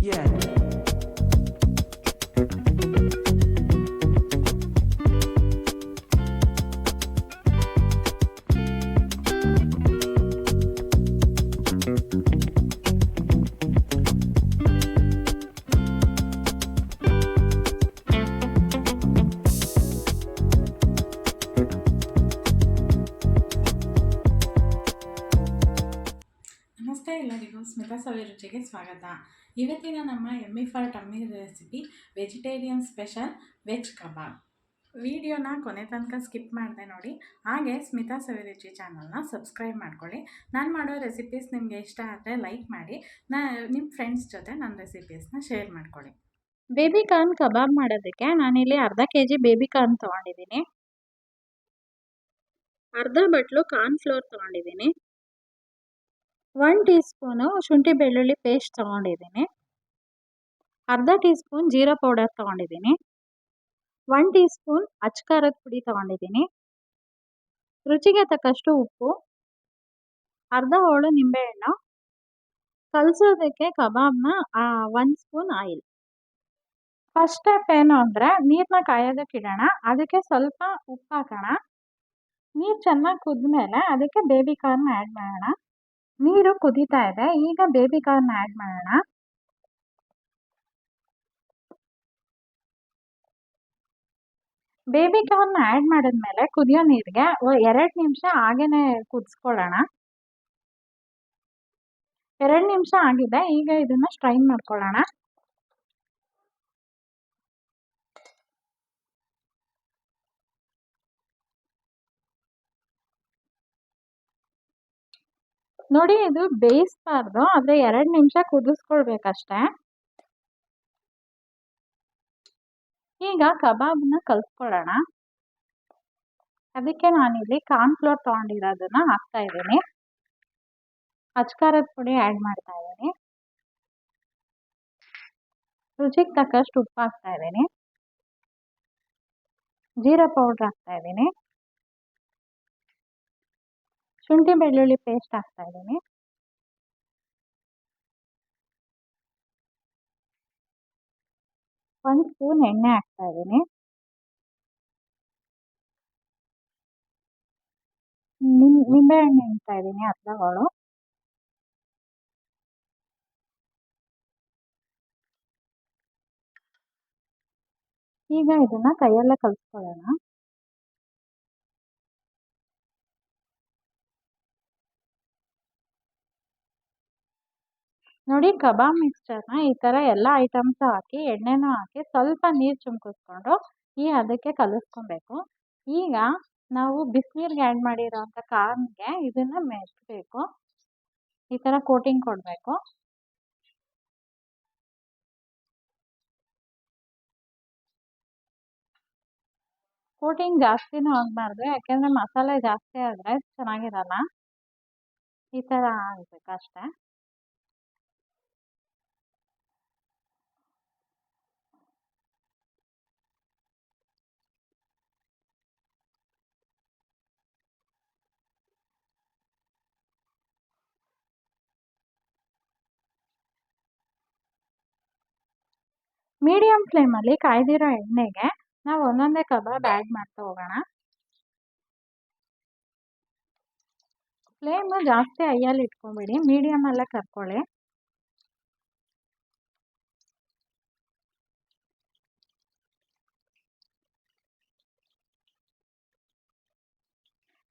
Yeah. ನಮಸ್ತೆ ಎಲ್ಲರಿಗೂ ಸ್ಮಿತಾ ಸವಿ ರುಚಿಗೆ ಸ್ವಾಗತ. ಇವತ್ತಿನ ನಮ್ಮ yummy for tummy recipe vegetarian special veg kebab. ವಿಡಿಯೋನ ಕೊನೆ ತನಕ ಸ್ಕಿಪ್ ಮಾಡಿದೆ ನೋಡಿ. ಹಾಗೆ ಸ್ಮಿತಾ ಸವಿ ರುಚಿ ಚಾನಲ್ನ ಸಬ್ಸ್ಕ್ರೈಬ್ ಮಾಡ್ಕೊಳ್ಳಿ. ನಾನು ಮಾಡೋ ರೆಸಿಪೀಸ್ ನಿಮಗೆ ಇಷ್ಟ ಆದರೆ ಲೈಕ್ ಮಾಡಿ, ನಿಮ್ಮ ಫ್ರೆಂಡ್ಸ್ ಜೊತೆ ನನ್ನ ರೆಸಿಪೀಸ್ನ ಶೇರ್ ಮಾಡ್ಕೊಳ್ಳಿ. ಬೇಬಿ ಕಾರ್ನ್ ಕಬಾಬ್ ಮಾಡೋದಕ್ಕೆ ನಾನಿಲ್ಲಿ ಅರ್ಧ ಕೆಜಿ ಬೇಬಿ ಕಾರ್ನ್ ತೊಗೊಂಡಿದ್ದೀನಿ. ಅರ್ಧ ಬಟ್ಲು ಕಾರ್ನ್ ಫ್ಲೋರ್ ತೊಗೊಂಡಿದ್ದೀನಿ. 1 ಟೀ ಸ್ಪೂನು ಶುಂಠಿ ಬೆಳ್ಳುಳ್ಳಿ ಪೇಸ್ಟ್ ತೊಗೊಂಡಿದ್ದೀನಿ. ಅರ್ಧ ಟೀ ಸ್ಪೂನ್ ಜೀರಾ ಪೌಡರ್ ತೊಗೊಂಡಿದ್ದೀನಿ. 1 ಟೀ ಸ್ಪೂನ್ ಅಚ್ಕಾರದ ಪುಡಿ ತೊಗೊಂಡಿದ್ದೀನಿ. ರುಚಿಗೆ ತಕ್ಕಷ್ಟು ಉಪ್ಪು, ಅರ್ಧ ಹೋಳು ನಿಂಬೆಹಣ್ಣು, ಕಲಸೋದಕ್ಕೆ ಕಬಾಬ್ನ 1 ಸ್ಪೂನ್ ಆಯಿಲ್. ಫಸ್ಟ್ ಸ್ಟೆಪ್ ಏನು ಅಂದರೆ ನೀರನ್ನ ಕಾಯೋದಕ್ಕೆ ಇಡೋಣ. ಅದಕ್ಕೆ ಸ್ವಲ್ಪ ಉಪ್ಪು ಹಾಕೋಣ. ನೀರು ಚೆನ್ನಾಗಿ ಕುದ್ಮೇಲೆ ಅದಕ್ಕೆ ಬೇಬಿ ಕಾರ್ನ್ ಆ್ಯಡ್ ಮಾಡೋಣ. ನೀರು ಕುದೀತಾ ಇದೆ, ಈಗ ಬೇಬಿ ಕಾರ್ನ್ ಆ್ಯಡ್ ಮಾಡೋಣ. ಬೇಬಿ ಕಾರ್ನ್ ಆ್ಯಡ್ ಮಾಡಿದ್ಮೇಲೆ ಕುದಿಯೋ ನೀರಿಗೆ 2 ನಿಮಿಷ ಹಾಗೇನೆ ಕುದಿಸ್ಕೊಳ್ಳೋಣ. 2 ನಿಮಿಷ ಆಗಿದೆ, ಈಗ ಇದನ್ನ ಸ್ಟ್ರೈನ್ ಮಾಡ್ಕೊಳ್ಳೋಣ. ನೋಡಿ, ಇದು ಬೇಯಿಸಬಾರ್ದು, ಆದರೆ 2 ನಿಮಿಷ ಕುದಿಸ್ಕೊಳ್ಬೇಕಷ್ಟೇ. ಈಗ ಕಬಾಬ್ನ ಕಲಿಸ್ಕೊಳ್ಳೋಣ. ಅದಕ್ಕೆ ನಾನಿಲ್ಲಿ ಕಾರ್ನ್ ಫ್ಲೋರ್ ತೊಗೊಂಡಿರೋದನ್ನ ಹಾಕ್ತಾ ಇದ್ದೀನಿ. ಅಚ್ಕಾರದ ಪುಡಿ ಆ್ಯಡ್ ಮಾಡ್ತಾ ಇದ್ದೀನಿ. ರುಚಿಗೆ ತಕ್ಕಷ್ಟು ಉಪ್ಪು ಹಾಕ್ತಾ ಇದ್ದೀನಿ. ಜೀರಾ ಪೌಡ್ರ್ ಹಾಕ್ತಾ ಇದ್ದೀನಿ. ಶುಂಠಿ ಬೆಳ್ಳುಳ್ಳಿ ಪೇಸ್ಟ್ ಹಾಕ್ತಾ ಇದ್ದೀನಿ. ಒಂದು ಸ್ಪೂನ್ ಎಣ್ಣೆ ಹಾಕ್ತಾ ಇದ್ದೀನಿ. ನಿಂಬೆಹಣ್ಣು ಹಿಂಡ್ತಾ ಇದ್ದೀನಿ, ಅರ್ಧ ಹೋಳು. ಈಗ ಇದನ್ನ ಕೈಯಲ್ಲೇ ಕಲಿಸ್ಕೊಳ್ಳೋಣ. ನೋಡಿ, ಕಬಾಬ್ ಮಿಕ್ಸ್ಚರ್ನ ಈ ಥರ ಎಲ್ಲ ಐಟಮ್ಸ್ ಹಾಕಿ ಎಣ್ಣೆನೂ ಹಾಕಿ ಸ್ವಲ್ಪ ನೀರು ಚುಮ್ಕಿಸ್ಕೊಂಡು ಅದಕ್ಕೆ ಕಲಿಸ್ಕೊಬೇಕು. ಈಗ ನಾವು ಬಿಸಿನೀರಿಗೆ ಆ್ಯಡ್ ಮಾಡಿರೋಂಥ ಕಾರ್ನ್ಗೆ ಇದನ್ನು ಮೆಚ್ಚಬೇಕು. ಈ ಥರ ಕೋಟಿಂಗ್ ಕೊಡಬೇಕು. ಕೋಟಿಂಗ್ ಜಾಸ್ತಿನೂ ಆಗಬಾರ್ದು, ಯಾಕೆಂದರೆ ಮಸಾಲೆ ಜಾಸ್ತಿ ಆದರೆ ಚೆನ್ನಾಗಿರಲ್ಲ. ಈ ಥರ ಆಗಬೇಕಷ್ಟೆ. ಮೀಡಿಯಂ ಫ್ಲೇಮಲ್ಲಿ ಕಾಯ್ದಿರೋ ಎಣ್ಣೆಗೆ ನಾವು ಒಂದೊಂದೇ ಕಬಾಬ್ ಆ್ಯಡ್ ಮಾಡ್ತಾ ಹೋಗೋಣ. ಫ್ಲೇಮು ಜಾಸ್ತಿ ಹೈಯಲ್ಲಿ ಇಟ್ಕೊಂಬಿಡಿ, ಮೀಡಿಯಮಲ್ಲೇ ಕರ್ಕೊಳ್ಳಿ.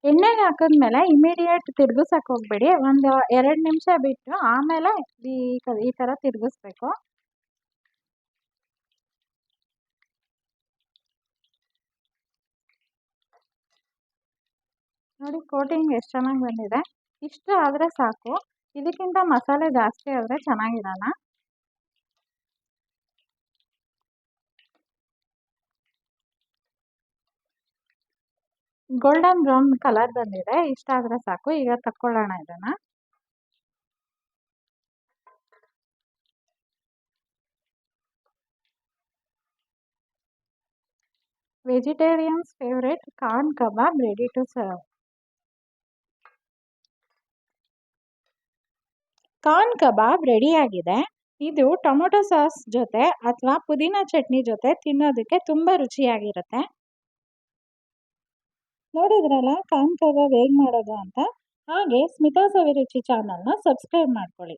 ಎಣ್ಣೆಗೆ ಹಾಕಿದ್ಮೇಲೆ ಇಮಿಡಿಯೇಟ್ ತಿರ್ಗಿಸಕ್ಕೆ ಹೋಗ್ಬೇಡಿ. ಒಂದು 2 ನಿಮಿಷ ಬಿಟ್ಟು ಆಮೇಲೆ ಈ ಥರ ತಿರ್ಗಿಸ್ಬೇಕು. ನೋಡಿ, ಕೋಟಿಂಗ್ ಎಷ್ಟು ಚೆನ್ನಾಗಿ ಬಂದಿದೆ. ಇಷ್ಟು ಆದರೆ ಸಾಕು. ಇದಕ್ಕಿಂತ ಮಸಾಲೆ ಜಾಸ್ತಿ ಆದರೆ ಚೆನ್ನಾಗಿರಲ್ಲ. ಗೋಲ್ಡನ್ ಬ್ರೌನ್ ಕಲರ್ ಬಂದಿದೆ, ಇಷ್ಟ ಆದರೆ ಸಾಕು. ಈಗ ತಕ್ಕೊಳ್ಳೋಣ ಇದನ್ನ. Vegetarians favourite corn kebab ready to serve. Corn kebab ರೆಡಿಯಾಗಿದೆ. ಇದು ಟೊಮೊಟೊ ಸಾಸ್ ಜೊತೆ ಅಥವಾ ಪುದೀನ ಚಟ್ನಿ ಜೊತೆ ತಿನ್ನೋದಕ್ಕೆ ತುಂಬ ರುಚಿಯಾಗಿರುತ್ತೆ. ನೋಡಿದ್ರಲ್ಲ ಕಾರ್ನ್ ಕಬಾಬ್ ಹೇಗೆ ಮಾಡೋದು ಅಂತ. ಹಾಗೆ ಸ್ಮಿತಾ ಸವಿರುಚಿ ಚಾನಲ್ನ ಸಬ್ಸ್ಕ್ರೈಬ್ ಮಾಡ್ಕೊಳ್ಳಿ.